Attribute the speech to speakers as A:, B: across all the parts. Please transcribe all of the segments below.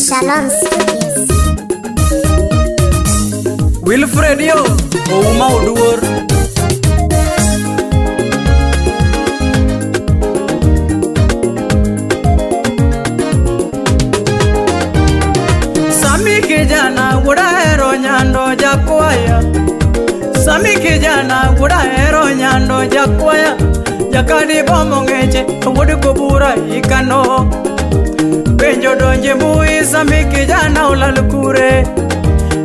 A: Shalom Studios.
B: Wilfred yo, Ouma Oduor. Sami kijana gudaero nyando jakwaya. Sami kijana gudaero nyando jakwaya. Jakadi bomo ngeche, wudi kubura ikano. Benjo donje mui sami kijana ulalukure.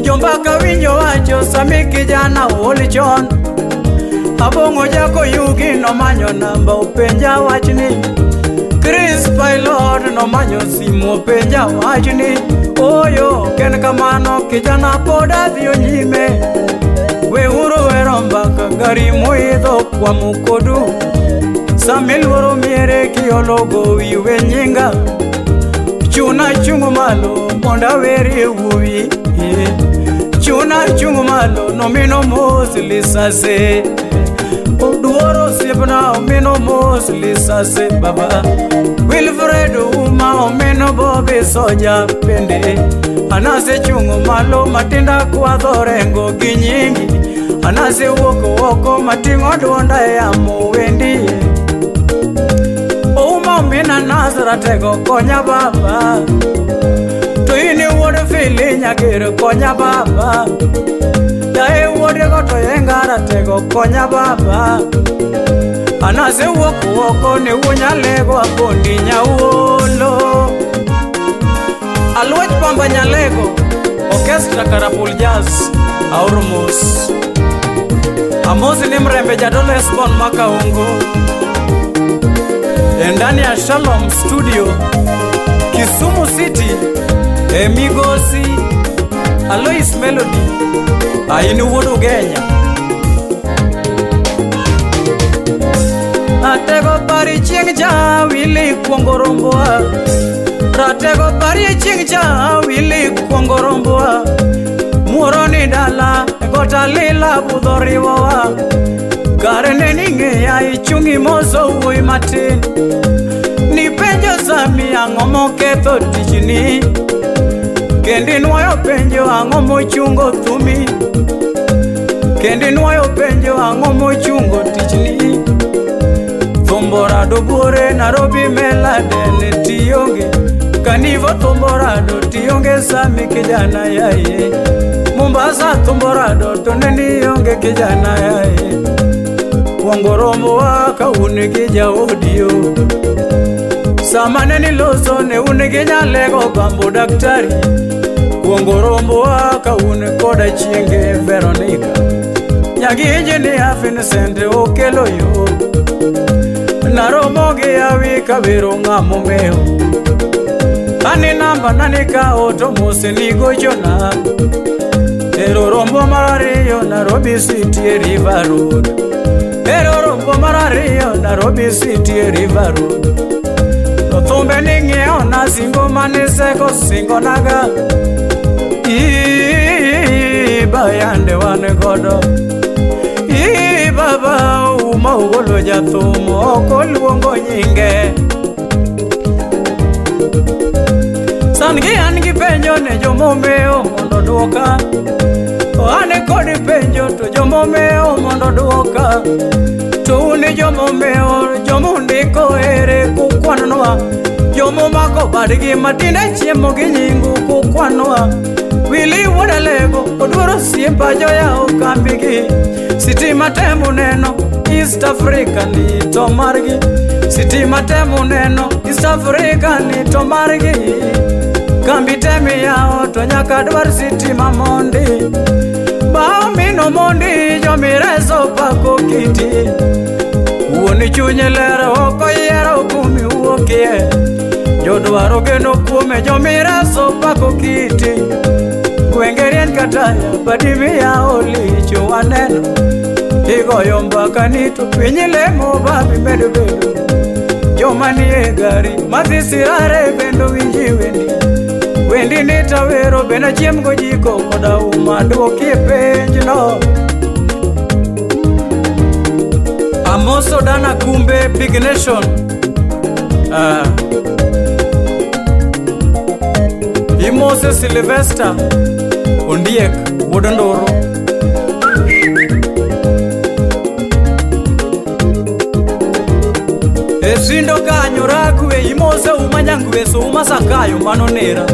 B: Jombaka winjo wacho sami kijana ulichon. Abongo jako yugi no manyo namba upenja wachni. Chris Pilot no manyo simu upenja wachni. Oyo ken kamano kijana poda dhiyo nyime. We uru werombaka gari muidho kwa mukodu. Samil woro miere kiologo wiwe nyinga. Chuna chungu malo monda weri uwi. Chuna chungu malo no mino mosli sase. Oduoro sipna o mino mosli sase baba. Wilfred uma o mino bobe soja pende. Anase chungu malo matinda kwa thorengo ginyingi. Anase woko matingo duonda ya muwendi. Uma mina nazara tego konya baba. Tuini wode fili nyagir konya baba. Dae wode goto yengara tego konya baba. Anase woko ni unya lego apondi nyawolo. Alwech pamba nyalego Orchestra Karapul Jazz Aurumos. Amosi ni mrembe jadole Esbon Makaungu. Ndani ya Shalom Studio Kisumu City Migosi Alois Melody Aini wudu Genya. Atego pari chingja wili kuongoromboa. Ratego pari chingja wili kuongoromboa. Muroni dala gota lila budhoriwa. Karene ninge ya ichungi mozo ui matin. Ni penjo sami angomo keto tichini. Kendi nwayo penjo angomo chungo thumi. Kendi nwayo penjo angomo chungo tichini. Thomborado bure Nairobi meladene tiyonge. Kanivo thomborado tiyonge sami kijana yae. Mombasa thomborado toneni yonge kijana yae. Wangorombo waka unigija audio. Samane niloso ne unigija lego bambo daktari. Wangorombo waka unikoda chinge Veronica. Nyagiji ni Vincent okelo yo. Naromoge ya wika viro ngamo meo. Ani namba nanika oto mose nigo jona. Ero rombo marario Nairobi City River Road. Ero rombo marario Nairobi City River Road. No thumbe ninge ona singo maniseko singo naga. Bayande wane godo. Baba uma ugolo jathumo koluongo nyinge. Sangi angi penjo ne jomomeo mondo duoka. Ane kodi penjo to jomomeo mondo duoka. To uni jomomeo jomundiko ere kukwanwa. Jomomako badgi matine chiemo gi nyingu kukwanwa. Wili wadalego oduoro siempa joya okambigi. Sitima temu neno East Africa ni tomargi. Sitima temu neno East Africa ni tomargi. Kambi temi yao to nyaka dwar sitima mondi. Bao mino mondi jomireso pako kiti. Uoni chunye lero oko yero kumi uokie. Jodwaro geno kume jomireso pako kiti. Kwengerien kataya badimi yao licho waneno. Igoyo mbaka nito pinyilemo babi medu bedu. Jomani e gari mathisirare bendo winjiwendi. Wendi nitawero bena chiemgo jiko koda umadu kie penjno. Amoso dana kumbe Big Nation. Moses Sylvester Ondiek Wodondoro Esindo kanyorakwe imose umanyangwe so umasakayo manonera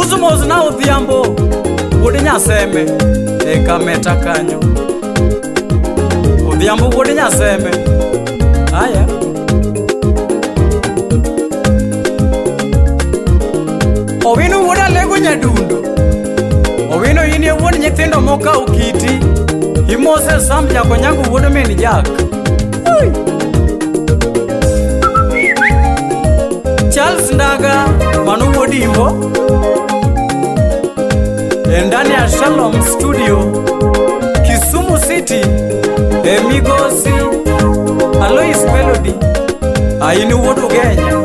B: Uzumoz na udhiambo Udinyaseme Ekameta kanyo Udhiambo udinyaseme Aya Owino woda lego nyadundo Owino yini wodi nyithindo moka ukiti Imose samja konyangu wodo meni jak Charles Ndaga Manu Wodimbo Ndani ya Shalom Studio Kisumu City Migosi Alois Melody Aini wodu Kenya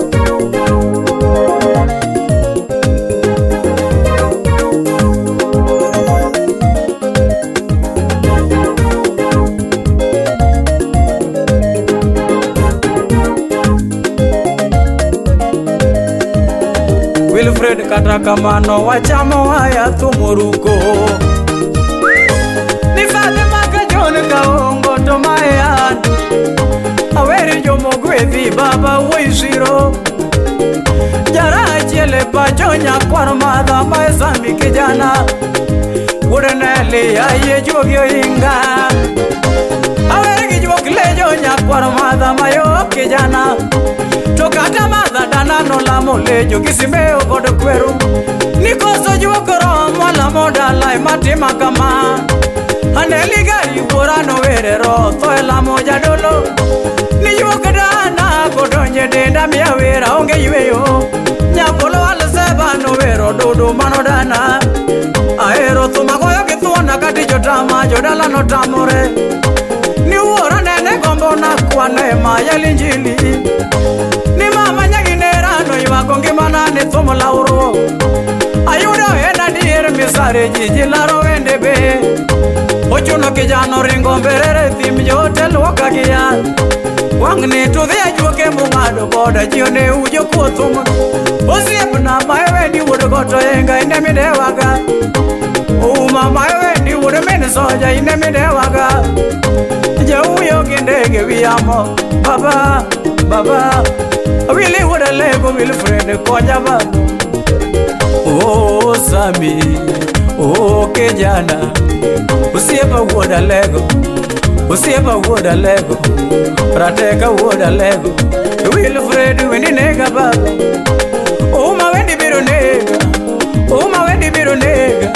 B: Wilfred Katakamano wachamo haya tumuruko Nifade makajone kaongo tomayan Aweri jomo gwethi baba uishiro Jara chele pachonya kwa madha maezambi kijana Ureneli aye jogyo inga Aweri kijokile jonya kwa madha mayo kijana Tokata madha dana no la molejo kisimeo kodo kweru Nikoso juokoro mwala moda lai matima kama Aneli gari bora no verero Thoe la moja dolo Ni juokadana kodonje denda miya vera onge yueyo Nyapolo alseba no vero dodo mano dana Aero tumakoyo kituona kati jotama jodala no tamore Ni uora nene gombo na kwa neema ya linjili Ni mama nyaginera no iwa kongi manane thumo lauro Ayudo ena dier misare jiji laro endebe Ochuno kijano ringo mberere thim jote luoka kiyan Wangni tudhia juoke mungado koda jione ujo kuothum Osiep na maewendi wudu goto yenga inemide waga Uma maewendi wudu mini soja inemide waga Jauyo kindege wiyamo Baba, baba Wili wuda lego Wilfred koja baba Oh Sami, oh kijana Usiepa wuda lego Usiepa wuda lego Prateka wuda lego Wilfred wendi nega baba Uma wendi biro nega Uma wendi biro nega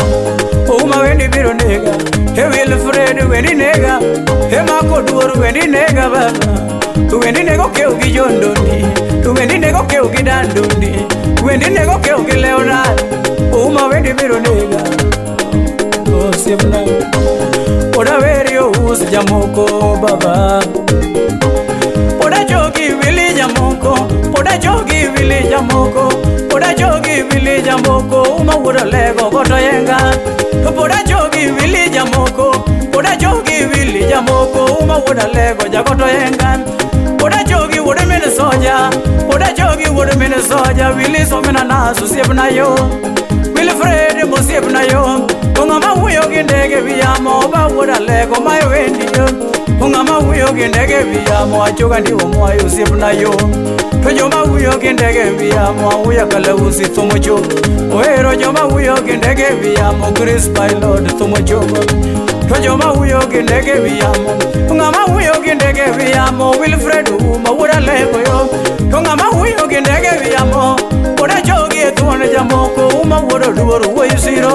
B: Uma wendi biro nega He Wilfred wendi nega He mako duoru wendi nega baba Wendi nego keu ki jondoni Wendi nego keu ki dandoni Wendi nego keu ki leonard Uma wendi biro nega Oh simna Oda verio us jamoko baba Oda jogi vili jamoko Oda jogi vili jamoko Oda jogi vili jamoko Uma woda lego koto yenga Oda jogi vili jamoko Oda jogi vili jamoko Uma woda lego jakoto yenga Oda jogi woda mene soja Oda jogi woda mene soja Wili somena nasu siepna yo Wilfred mo siepna yo Ungama huyo kindege viyamo Oba woda lego mayo wendi yo Ungama huyo kindege viyamo Achoka ndiwo mwayo siepna yo Joma huyo kindege viyamo Uya kala usi thumo chobo Oero joma huyo kindege viyamo Chris Pilot thumo chobo Joma huyo kindege viyamo Ungama huyo kindege viyamo Wilfred uma woda lego yo Ungama huyo kindege viyamo Oda jogi etuone jamoko Uma woda duoru weisiro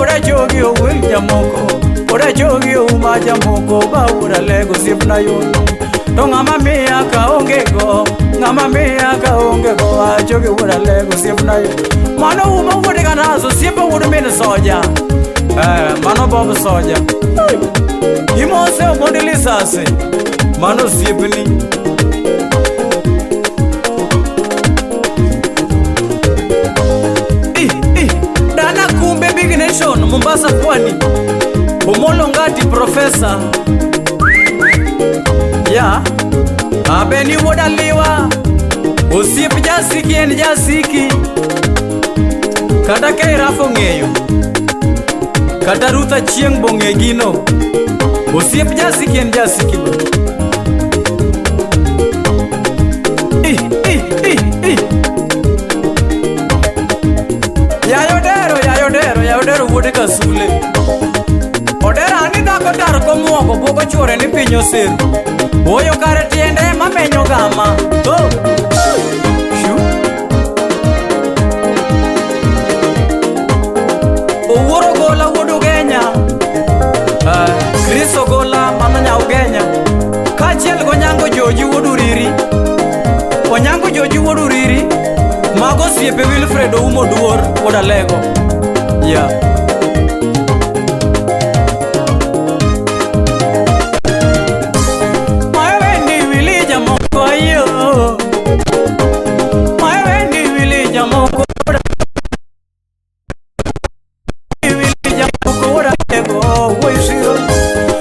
B: Oda jogi o will jamoko Oda jogi o uma jamoko Ba woda lego sipna yo Ngama mia kaongego Ngama mia kaongego Ajogi woda lego sipna yo Mano uma woda ganazo Sipa woda mene soja Mano bobo soja Imose modeli sase Mano sipni Dana kumbe Big Nation Mombasa Pwani Omolo ngati professor Ya Abeni woda liwa Usip jasiki and jasiki Kata ke rafo ng'eyo kata Rutha chieng' bong'e gino osiep jasiki en jasiki ba. Yayodero wuode Kasule odera ni dhako tar komuogo boko chwore ni piny oseru oyo kare tiende mamenyo gama owuoro gola wuod Ugenya Chris Ogola mano nya Ugenya kachiel gonyango Joji wuod Uriri onyango Joji wuod Uriri mago osiepe Wilfred Oumo Duor wuod Alego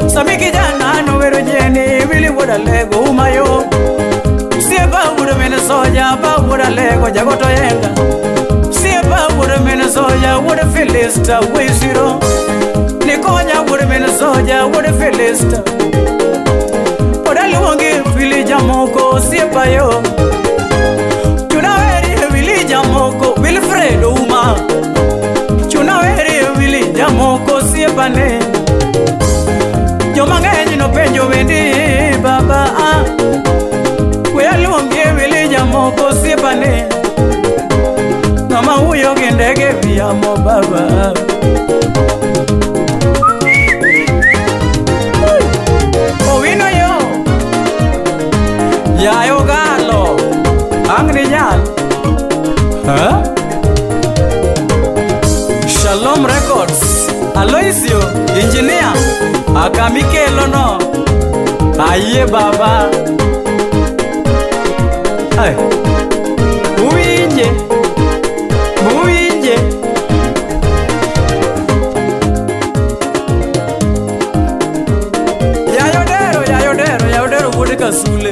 B: Sami kijana no vero jeni Willy wuod Alego umayo Siepa wuod mene soja ba wuod Alego jagoto yenga Siepa wuod mene soja wuod Filista wisiro Nikonya wuod mene soja wuod Filista Oda luongi Willy Jamoko siepa yo Chunaweri Willy Jamoko Wilfred Ouma Chunaweri Willy Jamoko siepa ne Joma ng'eny no penjo wendi baba we aluongi Willy Jamoko siepane ng'ama huyo gi ndege viamo baba owino yo yayo galo ang' ni nyal Shalom Records Aloisio Engineer Akamikelo no aye baba ay uinje yayodero wuod Kasule